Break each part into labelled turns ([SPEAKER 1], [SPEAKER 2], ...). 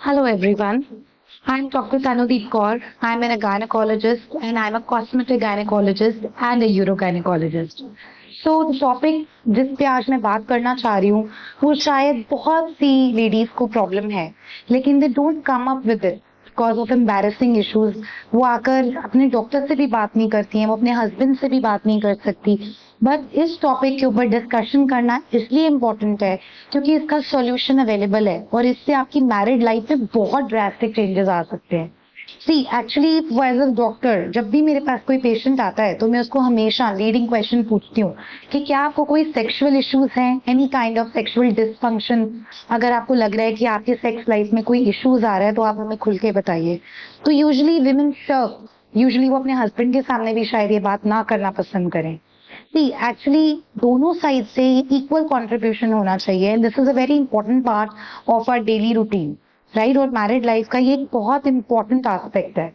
[SPEAKER 1] Hello everyone. I'm Dr. Tanudeep Kaur. I'm a gynecologist and I'm a cosmetic gynecologist and a urogynecologist. So the topic जिस पे आज मैं बात करना चाह रही हूँ वो शायद बहुत सी लेडीज को प्रॉब्लम है, लेकिन they don't come up with it because of embarrassing issues. वो आकर अपने डॉक्टर से भी बात नहीं करती हैं, वो अपने हस्बैंड से भी बात नहीं कर सकती। बट इस टॉपिक के ऊपर डिस्कशन करना इसलिए इम्पोर्टेंट है क्योंकि इसका सॉल्यूशन अवेलेबल है और इससे आपकी मैरिड लाइफ में बहुत ड्रास्टिक चेंजेस आ सकते हैं। सी एक्चुअली एज अ डॉक्टर जब भी मेरे पास कोई पेशेंट आता है तो मैं उसको हमेशा लीडिंग क्वेश्चन पूछती हूँ कि क्या आपको कोई सेक्सुअल इश्यूज हैं, any kind of sexual dysfunction. अगर आपको लग रहा है कि आपके सेक्स लाइफ में कोई इश्यूज आ रहा है तो आप हमें खुल के बताइए। तो यूजली वो अपने हस्बैंड के सामने भी शायद ये बात ना करना पसंद करें। सी एक्चुअली दोनों साइड से इक्वल कंट्रीब्यूशन होना चाहिए। This is a very important part of our daily routine, right. और मैरिड लाइफ का ये एक बहुत इंपॉर्टेंट एस्पेक्ट है।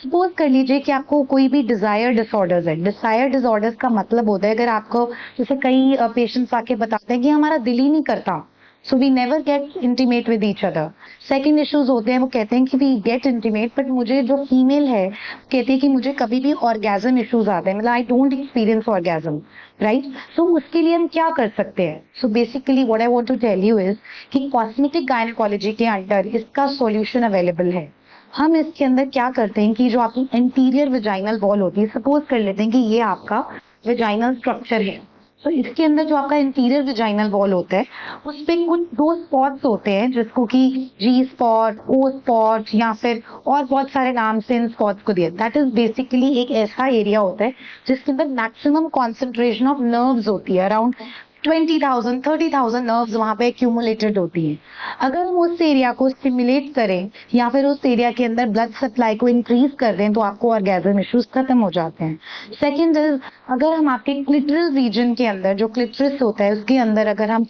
[SPEAKER 1] सपोज कर लीजिए कि आपको कोई भी डिजायर डिसऑर्डर्स है। डिजायर डिसऑर्डर्स का मतलब होता है अगर आपको, जैसे कई पेशेंट्स आके बताते हैं कि हमारा दिल ही नहीं करता, so we never get intimate with each other. Second issues होते हैं, वो कहते हैं कि वी गेट इंटीमेट बट मुझे जो फीमेल है कहती है कि मुझे कभी भी ऑर्गेजम इश्यूज आते हैं, मतलब I don't experience orgasm, right. So उसके लिए हम क्या कर सकते हैं? So basically what I want to tell you is कि कॉस्मेटिक गायनेकोलॉजी के अंडर इसका सॉल्यूशन अवेलेबल है। हम इसके अंदर क्या करते हैं कि जो आपकी एंटीरियर वेजाइनल वॉल होती है, सपोज कर लेते हैं कि ये आपका वेजाइनल स्ट्रक्चर है। तो इसके अंदर जो आपका इंटीरियर वेजाइनल वॉल होता है उस पे कुछ दो स्पॉट्स होते हैं जिसको कि जी स्पॉट, ओ स्पॉट या फिर और बहुत सारे नाम से इन स्पॉट्स को दिया। दैट इज बेसिकली एक ऐसा एरिया होता है जिसके अंदर मैक्सिमम कॉन्सेंट्रेशन ऑफ नर्व्स होती है। अराउंड 20,000 30,000 नर्व्स वहां पे एक्यूमुलेटेड होती हैं। अगर हम उस एरिया को स्टिमुलेट करें या फिर उस एरिया के अंदर ब्लड सप्लाई को इंक्रीज कर दें तो आपको ऑर्गेजम इश्यूज खत्म हो जाते हैं। सेकेंड इज, अगर हम आपके क्लिटरल रीजन के अंदर, जो क्लिटरस होता है उसके अंदर अगर हम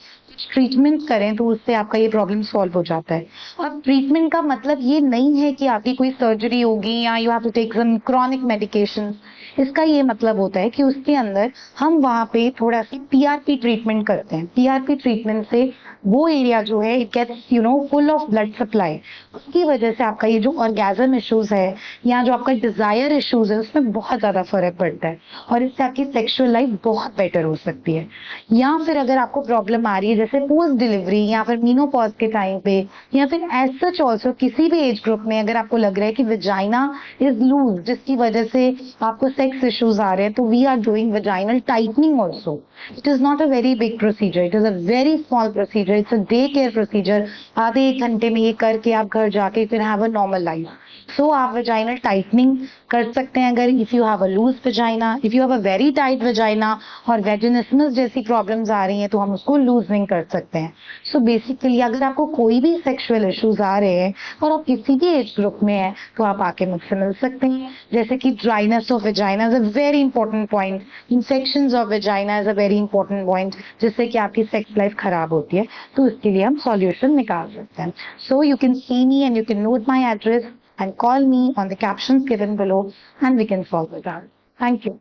[SPEAKER 1] ट्रीटमेंट करें तो उससे आपका ये प्रॉब्लम सॉल्व हो जाता है। अब ट्रीटमेंट का मतलब ये नहीं है कि आपकी कोई सर्जरी होगी या you have to take some chronic medication. इसका ये मतलब होता है कि उसके अंदर हम वहां पे थोड़ा सी पीआरपी ट्रीटमेंट करते हैं। पीआरपी ट्रीटमेंट से वो एरिया जो है it gets full of blood supply. उसकी वजह से आपका ये जो ऑर्गेजम इश्यूज है या जो आपका डिजायर इश्यूज है उसमें बहुत ज्यादा फर्क पड़ता है और इससे आपकी सेक्सुअल लाइफ बहुत बेटर हो सकती है। या फिर अगर आपको प्रॉब्लम आ रही है जैसे पोस्ट डिलीवरी या फिर मीनोपॉज के टाइम पे या फिर एज सच ऑल्सो किसी भी एज ग्रुप में अगर आपको लग रहा है कि वेजाइना इज लूज जिसकी वजह से आपको सेक्स इश्यूज आ रहे हैं, तो we are doing vaginal tightening also. It is not a very big procedure, it is a very small procedure, it's a day care procedure. आधे एक घंटे में ये करके आप घर जाके फिर have a normal life. So आप वेजाइनल टाइटनिंग कर सकते हैं अगर if you have a loose vagina. If you have a very tight vagina और वेजिनिस्मस जैसी प्रॉब्लम्स आ रही हैं तो हम उसको लूजनिंग कर सकते हैं। सो बेसिकली अगर आपको कोई भी सेक्सुअल इश्यूज आ रहे हैं और आप किसी भी एज ग्रुप में हैं तो आप आके मुझसे मिल सकते हैं। जैसे कि dryness of vagina is a very important point, infections of vagina is a very important point जिससे कि आपकी सेक्स लाइफ खराब होती है, तो उसके लिए हम सॉल्यूशन निकाल सकते हैं। So you can see me and you can note my address and call me on the captions given below and we can solve it out. Thank you.